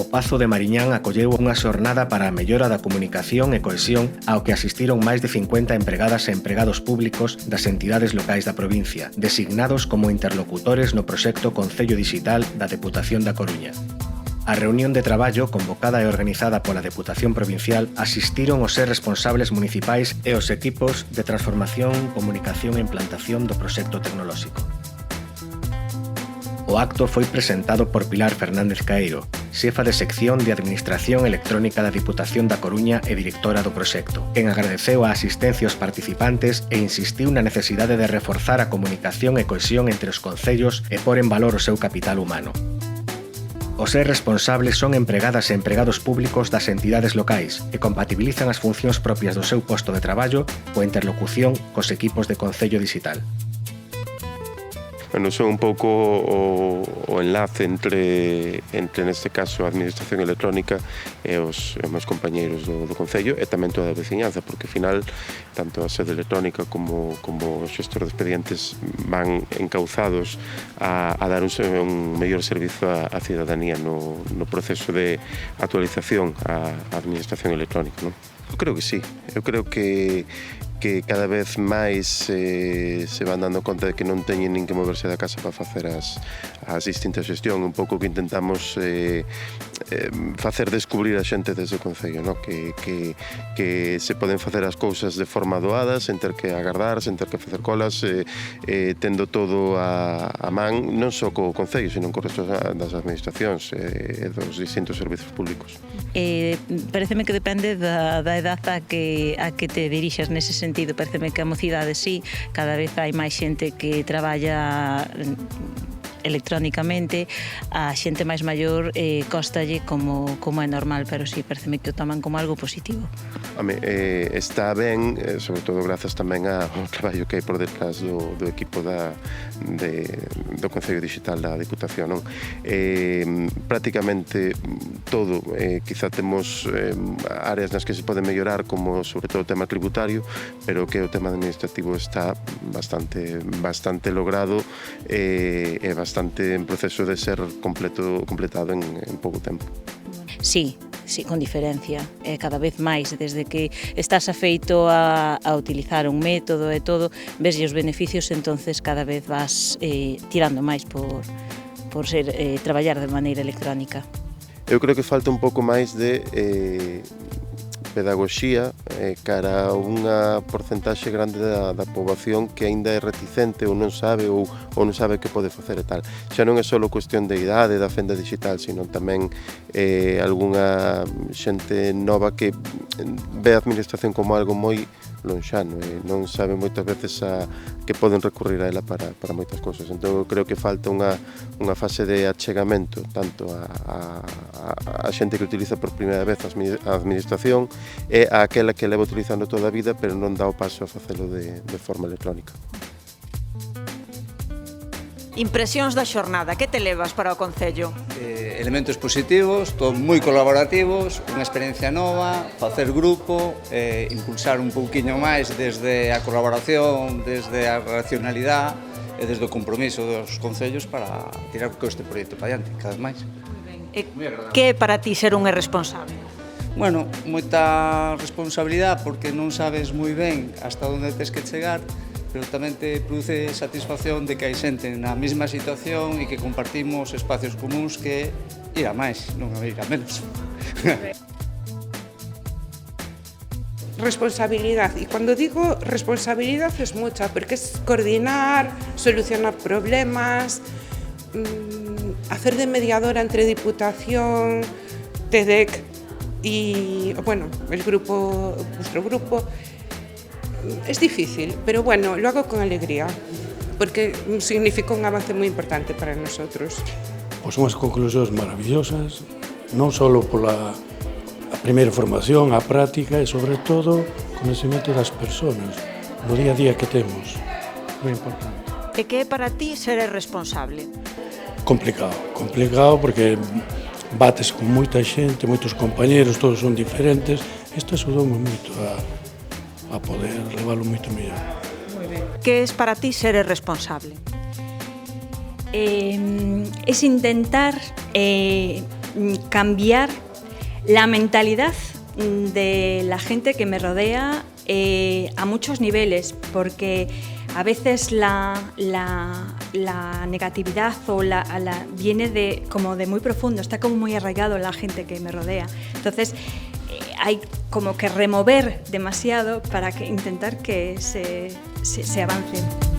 o Pazo de Mariñán acolleu unha xornada para a mellora da comunicación e cohesión ao que asistiron máis de 50 empregadas e empregados públicos das entidades locais da provincia, designados como interlocutores no proxecto Concello Dixital da Deputación da Coruña. A reunión de traballo, convocada e organizada pola Deputación Provincial, asistiron os seus responsables municipais e os equipos de transformación, comunicación e implantación do proxecto tecnolóxico. O acto foi presentado por Pilar Fernández Caeiro, xefa de sección de Administración Electrónica da Diputación da Coruña e directora do proxecto, quen agradeceu a asistencia aos participantes e insistiu na necesidade de reforzar a comunicación e cohesión entre os concellos e pôr en valor o seu capital humano. Os seus responsables son empregadas e empregados públicos das entidades locais e compatibilizan as funcións propias do seu posto de traballo coa interlocución cos equipos de Concello Dixital. Bueno, son un pouco o enlace entre neste caso, a Administración Electrónica e os meus compañeiros do Concello e tamén toda a veciñanza, porque ao final tanto a sede electrónica como o xestor de expedientes van encauzados a dar un mellor servizo á cidadanía no proceso de actualización á Administración Electrónica, non? Eu creo que sí, eu creo que cada vez máis se van dando conta de que non teñen nin que moverse da casa para facer as distintas xestión, un pouco que intentamos facer descubrir a xente desde o Concello, no? Que se poden facer as cousas de forma doada, sen ter que agardar, sen ter que facer colas, tendo todo a man, non só co Concello, sino co resto das administracións e dos distintos servizos públicos. Pareceme que depende da edad a que te dirixas nese sentido. Pareceme que a mocidade sí, cada vez hai máis xente que traballa electrónicamente, a xente máis maior costalle como é normal, pero sí, pareceme que o toman como algo positivo. Está ben, sobre todo grazas tamén ao traballo que hai por detrás do equipo do Concello Dixital da Diputación, non? Prácticamente todo, quizá temos áreas nas que se pode mellorar, como sobre todo o tema tributario, pero que o tema administrativo está bastante logrado e bastante en proceso de ser completado en pouco tempo. Sí, con diferencia, cada vez máis, desde que estás afeito a utilizar un método e todo, ves os beneficios, entonces cada vez vas tirando máis por traballar de maneira electrónica. Eu creo que falta un pouco máis de pedagogía cara a unha porcentaxe grande da poboación que aínda é reticente ou non sabe ou non sabe que pode facer e tal. Xa non é só cuestión de idade, da fenda digital, sino tamén algunha xente nova que ve a administración como algo moi lonxano e non sabe moitas veces que poden recurrir a ela para moitas cousas. Entón, eu creo que falta unha fase de achegamento tanto a xente que utiliza por primeira vez a administración e a aquela que leva utilizando toda a vida pero non dá o paso a facelo de forma electrónica. Impresións da xornada, que te levas para o Concello? Elementos positivos, todos moi colaborativos, unha experiencia nova, facer grupo, impulsar un pouquiño máis desde a colaboración, desde a racionalidade e desde o compromiso dos concellos para tirar con este proxecto para adiante, cada vez máis. Que é para ti ser un irresponsable? Bueno, moita responsabilidade porque non sabes moi ben hasta onde tens que chegar, pero tamén te produce satisfacción de que hai xente na mesma situación e que compartimos espacios comuns que ir a máis, non a ir a menos. Responsabilidad, y cuando digo responsabilidad es mucha, porque es coordinar, solucionar problemas, hacer de mediadora entre Diputación, TEDEC y, bueno, el grupo, vuestro grupo. Es difícil, pero bueno, lo hago con alegría, porque significa un avance muy importante para nosotros. Pues unhas conclusións maravillosas, non só pola primeira formación, a práctica e, sobre todo, o conhecimento das persoas, no día a día que temos. Moi importante. E que é para ti ser responsable? Complicado porque bates con moita xente, moitos compañeros, todos son diferentes. Isto axudoume moito a poder leválo moito mellor. Que é para ti ser responsable? Es intentar cambiar la mentalidad de la gente que me rodea a muchos niveles, porque a veces la negatividad viene como de muy profundo, está como muy arraigado en la gente que me rodea. Entonces hay como que remover demasiado para intentar que se avance.